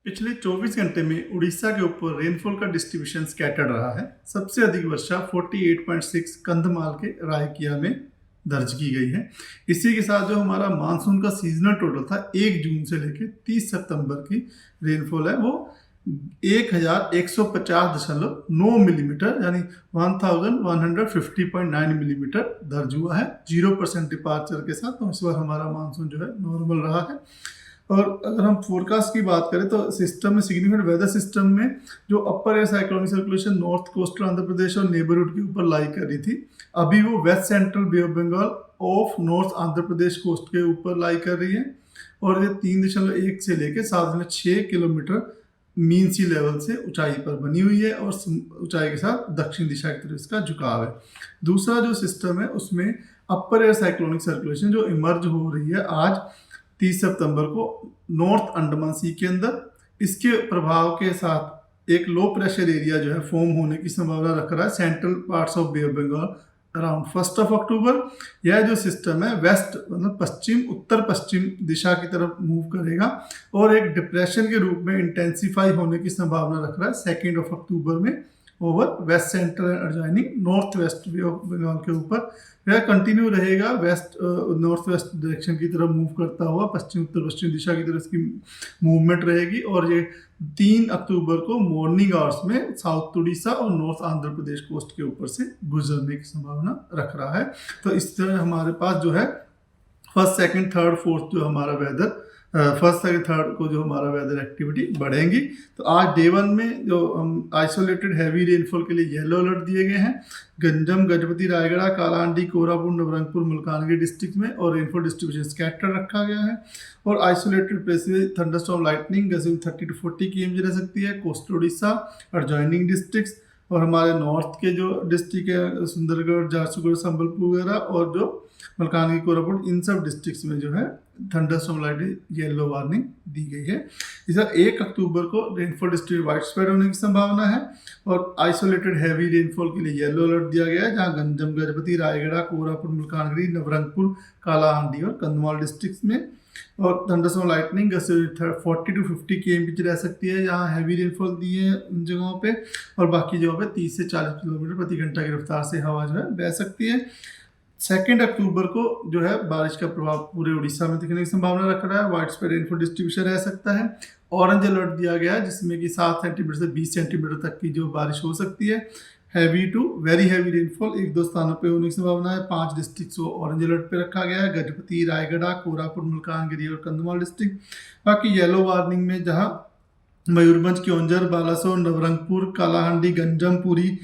पिछले 24 घंटे में उड़ीसा के ऊपर रेनफॉल का डिस्ट्रीब्यूशन स्कैटर्ड रहा है। सबसे अधिक वर्षा 48.6 कंधमाल के रायकिया में दर्ज की गई है। इसी के साथ जो हमारा मानसून का सीजनल टोटल था 1 जून से लेकर 30 सितंबर की रेनफॉल है वो 1150.9 मिलीमीटर यानी 1150.9 मिलीमीटर दर्ज हुआ है 0% डिपार्चर के साथ। तो इस बार हमारा मानसून जो है नॉर्मल रहा है। और अगर हम फोरकास्ट की बात करें तो सिस्टम में सिग्निफिकेंट वेदर सिस्टम में जो upper air cyclonic circulation north coastal Andhra Pradesh और नेबरहुड के ऊपर लाई कर रही थी, अभी वो west central bay of Bengal off north Andhra Pradesh coast के ऊपर लाई कर रही है। और ये 3.1 से लेकर 7.6 किलोमीटर मीन सी लेवल से ऊंचाई पर बनी हुई है और ऊंचाई के साथ दक्षिण दिशा की तरफ इसका झुकाव है। दूसरा जो सिस्टम है उसमें अपर एयर साइक्लोनिक सर्कुलेशन जो इमर्ज हो रही है आज 30 सितंबर को नॉर्थ अंडमान सी के अंदर, इसके प्रभाव के साथ एक लो प्रेशर एरिया जो है फॉर्म होने की संभावना रख रहा है central parts of bay of Bengal around 1 October. यह जो सिस्टम है वेस्ट मतलब पश्चिम उत्तर पश्चिम दिशा की तरफ मूव करेगा और एक डिप्रेशन के रूप में इंटेंसिफाई होने की संभावना रख रहा है 2 अक्टूबर में over west central adjoining north west bay of Bengal के ऊपर। यह कंटिन्यू रहेगा वेस्ट नॉर्थ वेस्ट डायरेक्शन की तरफ मूव करता हुआ पश्चिम उत्तर पश्चिम दिशा की तरफ इसकी मूवमेंट रहेगी। और ये 3 अक्टूबर को मॉर्निंग आवर्स में साउथ उड़ीसा और नॉर्थ आंध्र प्रदेश कोस्ट के ऊपर से गुजरने की संभावना रख रहा है। तो इस तरह हमारे पास जो है फर्स्ट सेकंड थर्ड फोर्थ जो हमारा वेदर फर्स्ट सेकंड थर्ड को जो हमारा वेदर एक्टिविटी बढ़ेंगी। तो आज डे 1 में जो हम आइसोलेटेड हैवी रेनफॉल के लिए येलो अलर्ट दिए गए हैं गंजम गजपति रायगढ़ कालाहांडी कोरापुट नवरंगपुर मलकानगिरी डिस्ट्रिक्ट में, और रेनफॉल डिस्ट्रीब्यूशन स्कैटर रखा गया है। और आइसोलेटेड प्लेसेस थंडरस्टॉर्म लाइटनिंग गजल 30 to 40 kmj रह सकती है कोस्टल उड़ीसा और जॉइनिंग डिस्ट्रिक्ट्स, और हमारे नॉर्थ के जो डिस्ट्रिक्ट है सुंदरगढ़ झारसुगुड़ा संबलपुर वगैरह और जो मलकानगिरी कोरापुट इन सब डिस्ट्रिक्ट्स में जो है थंडरस्टॉर्म लाइटनिंग येलो वार्निंग दी गई है। इस 1 अक्टूबर को रेनफॉल डिस्ट्रीब्यूशन वाइड स्प्रेड होने की संभावना है और आइसोलेटेड हैवी रेनफॉल के लिए येलो अलर्ट दिया गया है जहां गंजम गजपति रायगढ़ कोरापुट मलकानगिरी नवरंगपुर कालाहांडी और कंधमाल डिस्ट्रिक्ट्स में। और थंडरस्टॉर्म लाइटनिंग 40 to 50 kmph रह सकती है जहाँ हैवी रेनफॉल दी है उन जगहों पे, और बाकी जगहों पे 30 से 40 किलोमीटर प्रति घंटा की रफ्तार से हवा जो है बह सकती है। 2 अक्टूबर को जो है बारिश का प्रभाव पूरे उड़ीसा में दिखने की संभावना रख रहा है। वाइड स्प्रेड रेनफॉल डिस्ट्रीब्यूशन रह सकता है। ऑरेंज अलर्ट दिया गया है जिसमें कि 7 सेंटीमीटर से 20 सेंटीमीटर तक की जो बारिश हो सकती है। Heavy to very heavy rainfall 1-2 स्थानों पे होने की संभावना है। 5 डिस्ट्रिक्ट को ऑरेंज अलर्ट पे रखा गया है गजपति रायगढ़ कोरापुट मलकानगिरी और कंधमाल डिस्ट्रिक्ट। बाकी येलो वार्निंग में जहाँ मयूरभंज क्योंझर बालासोर नवरंगपुर कालाहांडी गंजम पुरी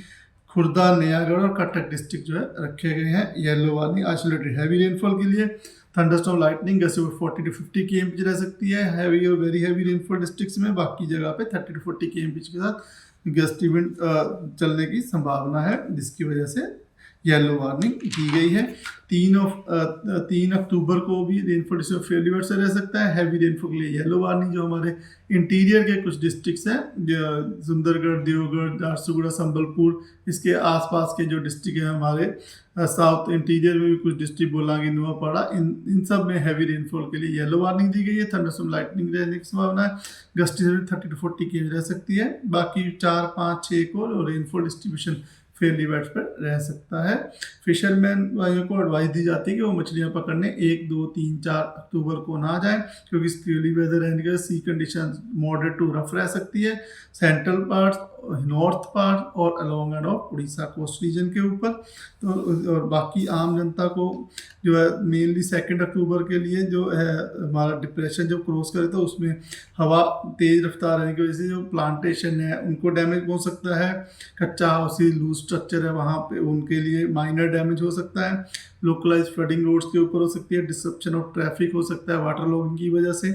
खुर्दा नयागढ़ और कटक डिस्ट्रिक्ट जो है रखे गए हैं yellow warning isolated heavy rainfall के लिए। थंडरस्टॉर्म लाइटनिंग जैसे 40 to 50 kmph रह सकती है हैवी और वेरी हैवी रेनफॉल डिस्ट्रिक्ट्स में। बाकी जगह पे 30 to 40 kmph के साथ गस्टी विंड चलने की संभावना है जिसकी वजह से येलो वार्निंग दी गई है। 3 अक्टूबर को भी रेनफॉल फेलियर से रह सकता है। हैवी रेनफॉल के लिए येलो वार्निंग जो हमारे इंटीरियर के कुछ डिस्ट्रिक्ट्स हैं सुंदरगढ़ देवगढ़ झारसुगुड़ा संबलपुर इसके आसपास के जो डिस्ट्रिक्ट हैं हमारे साउथ इंटीरियर में भी कुछ डिस्ट्रिक्ट बोलांगी नुआपाड़ा इन सब में हैवी रेनफॉल के लिए येलो वार्निंग दी गई है। थंडरस्टॉर्म लाइटनिंग रहने की संभावना है। गस्टी 30 to 40 km रह सकती है। बाकी 4, 5, 6 को rainfall distribution Fairlie wide spread रह सकता है। फिशरमैन भाइयों को एडवाइस दी जाती है कि वो मछलियां पकड़ने 1, 2, 3, 4 अक्टूबर को ना जाएं क्योंकि स्केली वेदर रहने के sea condition moderate to rough रह सकती है सेंट्रल पार्ट नॉर्थ पार्ट और along and off Orissa coast region के ऊपर। तो और बाकी आम जनता को जो है मेनली 2 अक्टूबर के लिए जो है हमारा डिप्रेशन जो क्रॉस करे तो उसमें हवा तेज रफ्तार रहने की वजह से जो प्लांटेशन है उनको डैमेज हो सकता है। कच्चा हाउस लूज स्ट्रक्चर है वहाँ पे उनके लिए माइनर डैमेज हो सकता है। लोकलाइज फ्लडिंग रोड्स के ऊपर हो सकती है। डिसरप्शन ऑफ ट्रैफिक हो सकता है वाटर लॉगिंग की वजह से।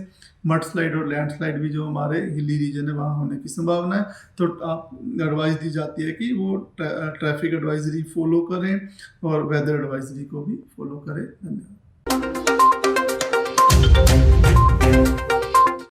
मड स्लाइड और लैंड स्लाइड भी जो हमारे हिली रीजन है वहाँ होने की संभावना है। तो आप एडवाइस दी जाती है कि वो ट्रैफिक एडवाइजरी फॉलो करें और वेदर एडवाइजरी को भी फॉलो करें। धन्यवाद।